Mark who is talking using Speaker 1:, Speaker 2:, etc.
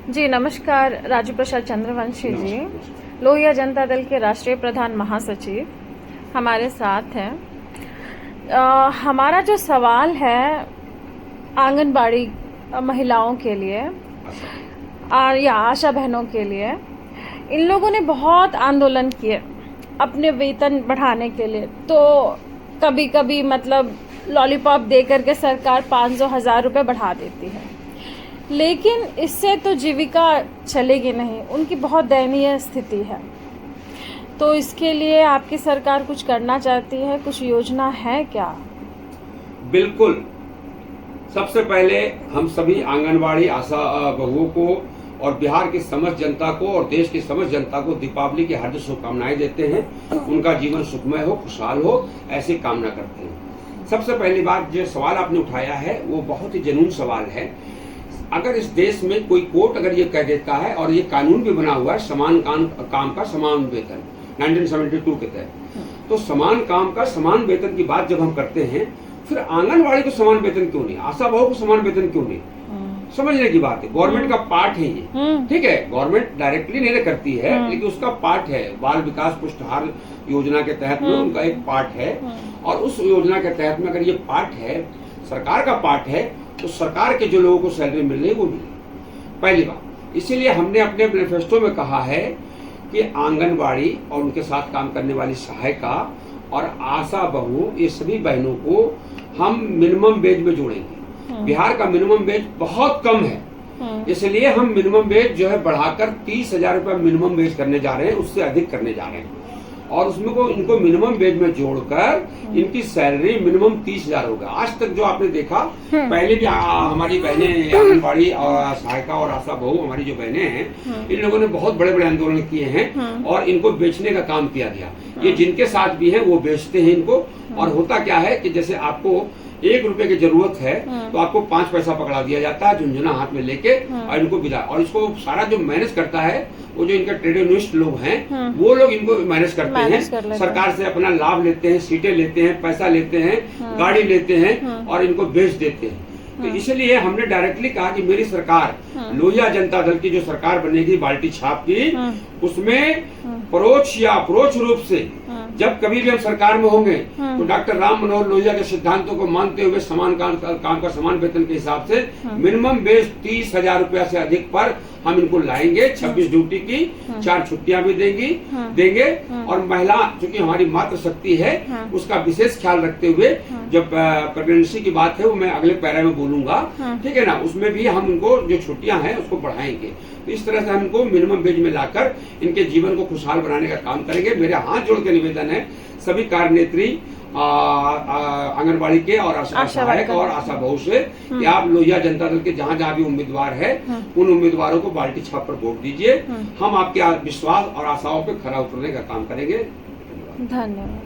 Speaker 1: जी नमस्कार, राजू प्रसाद चंद्रवंशी जी, लोहिया जनता दल के राष्ट्रीय प्रधान महासचिव हमारे साथ हैं। हमारा जो सवाल है आंगनबाड़ी महिलाओं के लिए या आशा बहनों के लिए, इन लोगों ने बहुत आंदोलन किए अपने वेतन बढ़ाने के लिए। तो कभी कभी मतलब लॉलीपॉप दे करके सरकार 500-1000 रुपये बढ़ा देती है, लेकिन इससे तो जीविका चलेगी नहीं। उनकी बहुत दयनीय स्थिति है। तो इसके लिए आपकी सरकार कुछ करना चाहती है, कुछ योजना है क्या?
Speaker 2: बिल्कुल। सबसे पहले हम सभी आंगनवाड़ी आशा बहुओं को और बिहार की समस्त जनता को और देश की समस्त जनता को दीपावली की हार्दिक शुभकामनाएं देते हैं। उनका जीवन सुखमय हो, खुशहाल हो, ऐसी कामना करते हैं। सबसे पहली बात, जो सवाल आपने उठाया है वो बहुत ही जेन्युइन सवाल है। अगर इस देश में कोई कोर्ट अगर ये कह देता है, और ये कानून भी बना हुआ है समान काम का समान वेतन 1972 के तहत, तो समान काम का समान वेतन की बात जब हम करते हैं, फिर आंगनवाड़ी को समान वेतन क्यों नहीं, आशा बहु को समान वेतन क्यों नहीं? समझने की बात है। गवर्नमेंट का पार्ट है ये, ठीक है। गवर्नमेंट डायरेक्टली नहीं करती है, लेकिन उसका पार्ट है। बाल विकास पुष्टहार योजना के तहत में उनका एक पार्ट है, और उस योजना के तहत में अगर ये पार्ट है, सरकार का पार्ट है, तो सरकार के जो लोगों को सैलरी मिल रही है वो मिले, पहली बात। इसीलिए हमने अपने मैनिफेस्टो में कहा है कि आंगनबाड़ी और उनके साथ काम करने वाली सहायिका और आशा बहू, ये सभी बहनों को हम मिनिमम वेज में जोड़ेंगे। बिहार का मिनिमम वेज बहुत कम है, इसलिए हम मिनिमम वेज जो है बढ़ाकर 30,000 रुपये मिनिमम वेज करने जा रहे हैं, उससे अधिक करने जा रहे हैं। और उसमें को इनको मिनिमम वेज में जोड़कर इनकी सैलरी मिनिमम 30,000 होगा। आज तक जो आपने देखा, पहले भी हमारी बहनें आंगनबाड़ी और सहायिका और आशा बहू, हमारी जो बहनें हैं, इन लोगों ने बहुत बड़े बड़े आंदोलन किए हैं और इनको बेचने का काम किया गया। ये जिनके साथ भी है वो बेचते हैं इनको। और होता क्या है कि जैसे आपको 1 रुपए की जरूरत है तो आपको 5 पैसा पकड़ा दिया जाता है, झुंझुना हाथ में लेके, और इनको विदा। और इसको सारा जो मैनेज करता है वो जो इनके ट्रेड यूनियनिस्ट लोग हैं, वो लोग इनको मैनेज करते हैं। सरकार से अपना लाभ लेते हैं, सीटें लेते हैं, पैसा लेते हैं, गाड़ी लेते हैं और इनको बेच देते हैं। तो इसलिए हमने डायरेक्टली कहा कि मेरी सरकार, लोहिया जनता दल की जो सरकार बनेगी बाल्टी छाप की, उसमें परोक्ष या अप्रोक्ष रूप से जब कभी भी हम सरकार में होंगे तो डॉक्टर राम मनोहर लोहिया के सिद्धांतों को मानते हुए समान काम का समान वेतन के हिसाब से मिनिमम बेस 30,000 रुपया से अधिक पर हम इनको लाएंगे। 26 ड्यूटी की 4 छुट्टियां भी देंगे। और महिला चूंकि हमारी मातृ शक्ति है, उसका विशेष ख्याल रखते हुए, जब प्रेगनेंसी की बात है वो मैं अगले पैरा में बोलूंगा, ठीक है ना, उसमें भी हम इनको जो छुट्टियां हैं उसको बढ़ाएंगे। तो इस तरह से हम इनको मिनिमम वेज में लाकर इनके जीवन को खुशहाल बनाने का काम करेंगे। मेरे हाथ जोड़ के निवेदन है सभी कार्यनेत्री आंगनबाड़ी के और आशा सहायक और आशा बहू से कि आप लोहिया जनता दल के जहाँ जहाँ भी उम्मीदवार है, उन उम्मीदवारों को बाल्टी छाप पर वोट दीजिए। हम आपके विश्वास और आशाओं पर खरा उतरने का काम करेंगे।
Speaker 1: धन्यवाद।